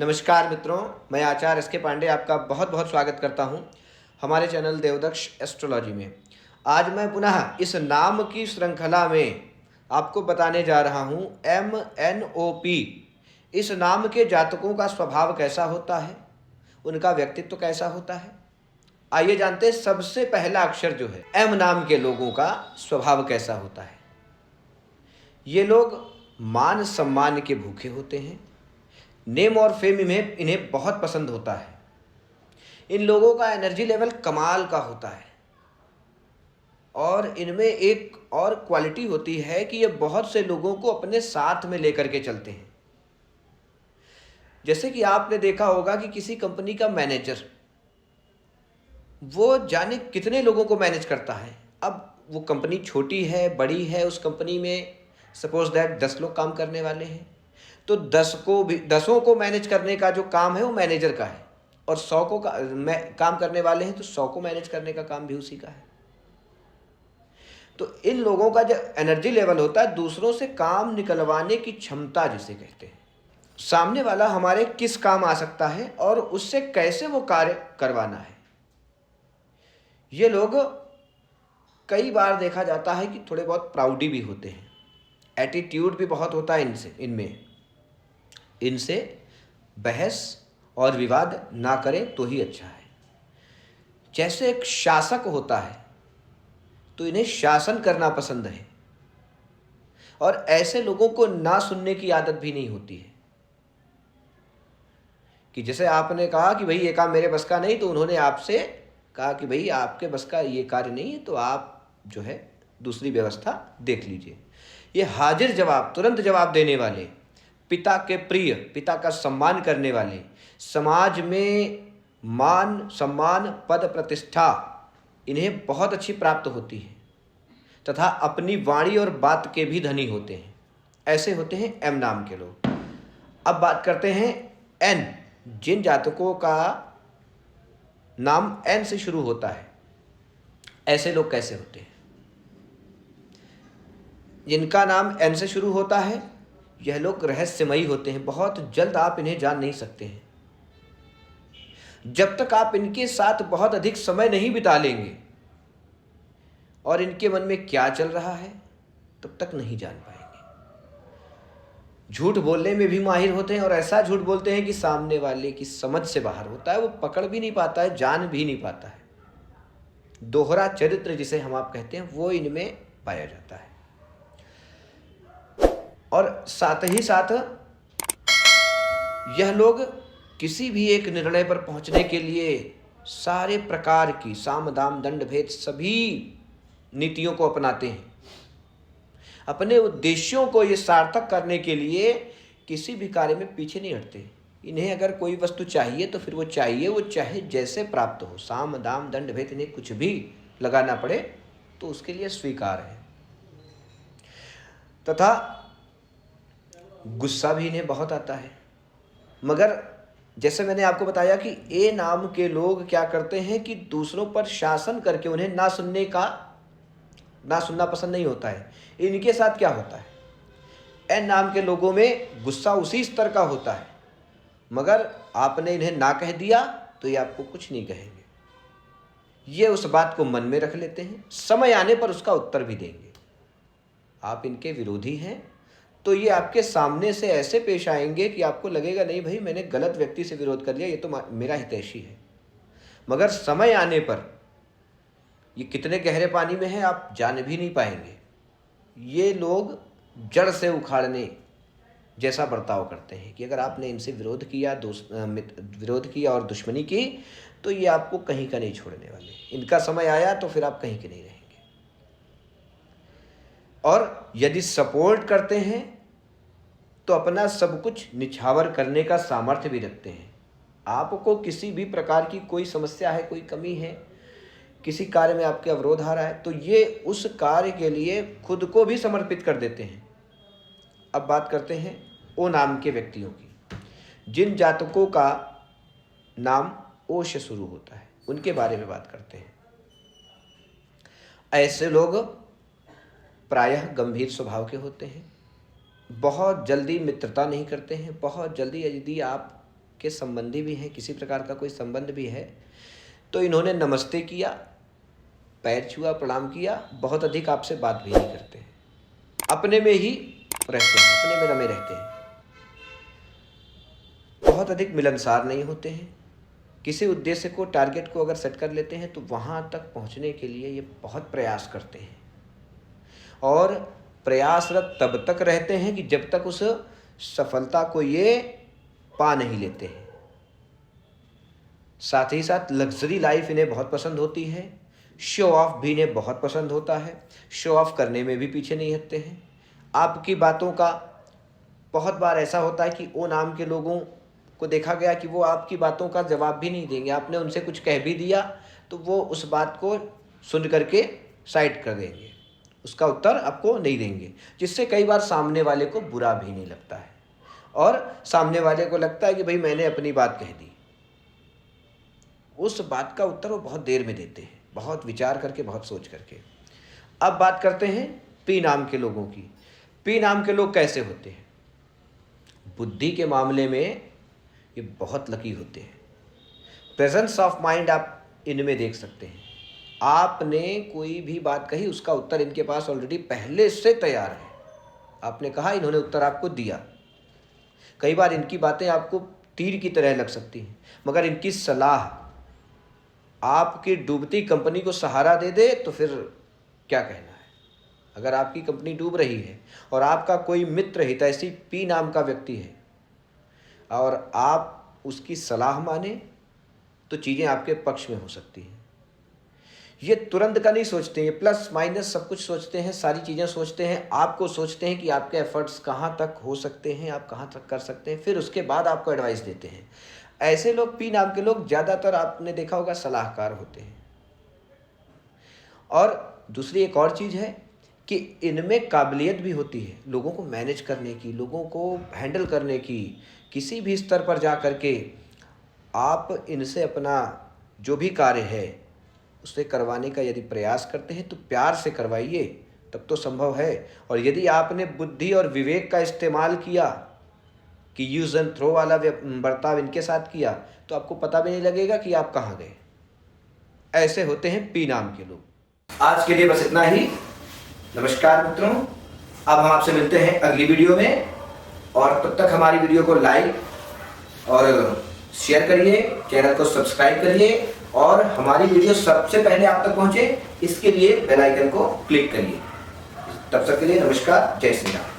नमस्कार मित्रों, मैं आचार्य एस के पांडे आपका बहुत बहुत स्वागत करता हूं हमारे चैनल देवदक्ष एस्ट्रोलॉजी में। आज मैं पुनः इस नाम की श्रृंखला में आपको बताने जा रहा हूं MNOP। इस नाम के जातकों का स्वभाव कैसा होता है, उनका व्यक्तित्व कैसा होता है। आइए जानते हैं सबसे पहला अक्षर जो है M नाम के लोगों का स्वभाव कैसा होता है। ये लोग मान सम्मान के भूखे होते हैं। नेम और फेम में इन्हें बहुत पसंद होता है। इन लोगों का एनर्जी लेवल कमाल का होता है और इनमें एक और क्वालिटी होती है कि ये बहुत से लोगों को अपने साथ में लेकर के चलते हैं। जैसे कि आपने देखा होगा कि किसी कंपनी का मैनेजर वो जाने कितने लोगों को मैनेज करता है। अब वो कंपनी छोटी है बड़ी है, उस कंपनी में सपोज दैट 10 लोग काम करने वाले हैं, तो 10 को मैनेज करने का जो काम है वो मैनेजर का है, और 100 को काम करने वाले हैं तो 100 को मैनेज करने का काम भी उसी का है। तो इन लोगों का जो एनर्जी लेवल होता है, दूसरों से काम निकलवाने की क्षमता जिसे कहते हैं, सामने वाला हमारे किस काम आ सकता है और उससे कैसे वो कार्य करवाना है। ये लोग कई बार देखा जाता है कि थोड़े बहुत प्राउडी भी होते हैं, एटीट्यूड भी बहुत होता है इनसे बहस और विवाद ना करें तो ही अच्छा है। जैसे एक शासक होता है तो इन्हें शासन करना पसंद है, और ऐसे लोगों को ना सुनने की आदत भी नहीं होती है। कि जैसे आपने कहा कि भाई ये काम मेरे बस का नहीं, तो उन्होंने आपसे कहा कि भाई आपके बस का ये कार्य नहीं है, तो आप जो है दूसरी व्यवस्था देख लीजिए। ये हाजिर जवाब, तुरंत जवाब देने वाले, पिता के प्रिय, पिता का सम्मान करने वाले, समाज में मान सम्मान पद प्रतिष्ठा इन्हें बहुत अच्छी प्राप्त होती है, तथा अपनी वाणी और बात के भी धनी होते हैं। ऐसे होते हैं एम नाम के लोग। अब बात करते हैं एन। जिन जातकों का नाम एन से शुरू होता है, ऐसे लोग कैसे होते हैं। जिनका नाम एन से शुरू होता है, यह लोग रहस्यमयी होते हैं। बहुत जल्द आप इन्हें जान नहीं सकते हैं। जब तक आप इनके साथ बहुत अधिक समय नहीं बिता लेंगे और इनके मन में क्या चल रहा है, तब तक नहीं जान पाएंगे। झूठ बोलने में भी माहिर होते हैं, और ऐसा झूठ बोलते हैं कि सामने वाले की समझ से बाहर होता है, वो पकड़ भी नहीं पाता है, जान भी नहीं पाता है। दोहरा चरित्र जिसे हम आप कहते हैं, वो इनमें पाया जाता है। और साथ ही साथ यह लोग किसी भी एक निर्णय पर पहुंचने के लिए सारे प्रकार की साम दाम दंड भेद सभी नीतियों को अपनाते हैं। अपने उद्देश्यों को ये सार्थक करने के लिए किसी भी कार्य में पीछे नहीं हटते। इन्हें अगर कोई वस्तु चाहिए तो फिर वो चाहिए, वो चाहे जैसे प्राप्त हो, साम दाम दंड भेद इन्हें कुछ भी लगाना पड़े तो उसके लिए स्वीकार है। तथा गुस्सा भी इन्हें बहुत आता है। मगर जैसे मैंने आपको बताया कि ए नाम के लोग क्या करते हैं कि दूसरों पर शासन करके उन्हें ना सुनना पसंद नहीं होता है। इनके साथ क्या होता है, एन नाम के लोगों में गुस्सा उसी स्तर का होता है, मगर आपने इन्हें ना कह दिया तो ये आपको कुछ नहीं कहेंगे। ये उस बात को मन में रख लेते हैं, समय आने पर उसका उत्तर भी देंगे। आप इनके विरोधी हैं तो ये आपके सामने से ऐसे पेश आएंगे कि आपको लगेगा नहीं भाई मैंने गलत व्यक्ति से विरोध कर लिया, ये तो मेरा हितैषी है। मगर समय आने पर ये कितने गहरे पानी में है आप जान भी नहीं पाएंगे। ये लोग जड़ से उखाड़ने जैसा बर्ताव करते हैं कि अगर आपने इनसे विरोध किया और दुश्मनी की तो ये आपको कहीं का नहीं छोड़ने वाले। इनका समय आया तो फिर आप कहीं के नहीं रहेंगे। और यदि सपोर्ट करते हैं तो अपना सब कुछ निछावर करने का सामर्थ्य भी रखते हैं। आपको किसी भी प्रकार की कोई समस्या है, कोई कमी है, किसी कार्य में आपके अवरोध आ रहा है, तो ये उस कार्य के लिए खुद को भी समर्पित कर देते हैं। अब बात करते हैं ओ नाम के व्यक्तियों की। जिन जातकों का नाम ओ से शुरू होता है, उनके बारे में बात करते हैं। ऐसे लोग प्रायः गंभीर स्वभाव के होते हैं, बहुत जल्दी मित्रता नहीं करते हैं। बहुत जल्दी यदि आप के संबंधी भी हैं, किसी प्रकार का कोई संबंध भी है, तो इन्होंने नमस्ते किया, पैर छुआ, प्रणाम किया, बहुत अधिक आपसे बात भी नहीं करते हैं, अपने में ही रहते हैं, अपने में रमे रहते हैं, बहुत अधिक मिलनसार नहीं होते हैं। किसी उद्देश्य को, टारगेट को अगर सेट कर लेते हैं तो वहाँ तक पहुँचने के लिए ये बहुत प्रयास करते हैं, और प्रयासरत तब तक रहते हैं कि जब तक उस सफलता को ये पा नहीं लेते हैं। साथ ही साथ लग्जरी लाइफ इन्हें बहुत पसंद होती है, शो ऑफ भी इन्हें बहुत पसंद होता है, शो ऑफ करने में भी पीछे नहीं हटते हैं। आपकी बातों का बहुत बार ऐसा होता है कि ओ नाम के लोगों को देखा गया कि वो आपकी बातों का जवाब भी नहीं देंगे, आपने उनसे कुछ कह भी दिया तो वो उस बात को सुन करके साइड कर देंगे, उसका उत्तर आपको नहीं देंगे, जिससे कई बार सामने वाले को बुरा भी नहीं लगता है, और सामने वाले को लगता है कि भाई मैंने अपनी बात कह दी। उस बात का उत्तर वो बहुत देर में देते हैं, बहुत विचार करके, बहुत सोच करके। अब बात करते हैं पी नाम के लोगों की। पी नाम के लोग कैसे होते हैं? बुद्धि के मामले में ये बहुत लकी होते हैं। प्रेजेंस ऑफ माइंड आप इनमें देख सकते हैं। आपने कोई भी बात कही, उसका उत्तर इनके पास ऑलरेडी पहले से तैयार है। आपने कहा, इन्होंने उत्तर आपको दिया। कई बार इनकी बातें आपको तीर की तरह लग सकती हैं, मगर इनकी सलाह आपकी डूबती कंपनी को सहारा दे दे तो फिर क्या कहना है। अगर आपकी कंपनी डूब रही है और आपका कोई मित्र, हितैषी पी नाम का व्यक्ति है और आप उसकी सलाह माने तो चीज़ें आपके पक्ष में हो सकती हैं। ये तुरंत का नहीं सोचते, ये प्लस माइनस सब कुछ सोचते हैं, सारी चीज़ें सोचते हैं, आपको सोचते हैं कि आपके एफर्ट्स कहाँ तक हो सकते हैं, आप कहाँ तक कर सकते हैं, फिर उसके बाद आपको एडवाइस देते हैं। ऐसे लोग, पी नाम के लोग, ज़्यादातर आपने देखा होगा सलाहकार होते हैं। और दूसरी एक और चीज़ है कि इनमें काबिलियत भी होती है लोगों को मैनेज करने की, लोगों को हैंडल करने की। किसी भी स्तर पर जा कर के आप इनसे अपना जो भी कार्य है उसे करवाने का यदि प्रयास करते हैं तो प्यार से करवाइए, तब तो संभव है। और यदि आपने बुद्धि और विवेक का इस्तेमाल किया कि यूज़ एंड थ्रो वाला बर्ताव इनके साथ किया तो आपको पता भी नहीं लगेगा कि आप कहाँ गए। ऐसे होते हैं पी नाम के लोग। आज के लिए बस इतना ही। नमस्कार मित्रों, अब हम आपसे मिलते हैं अगली वीडियो में, और तब तक हमारी वीडियो को लाइक और शेयर करिए, चैनल को सब्सक्राइब करिए, और हमारी वीडियो सबसे पहले आप तक पहुंचे इसके लिए बेल आइकन को क्लिक करिए। तब तक के लिए नमस्कार, जय श्री राम।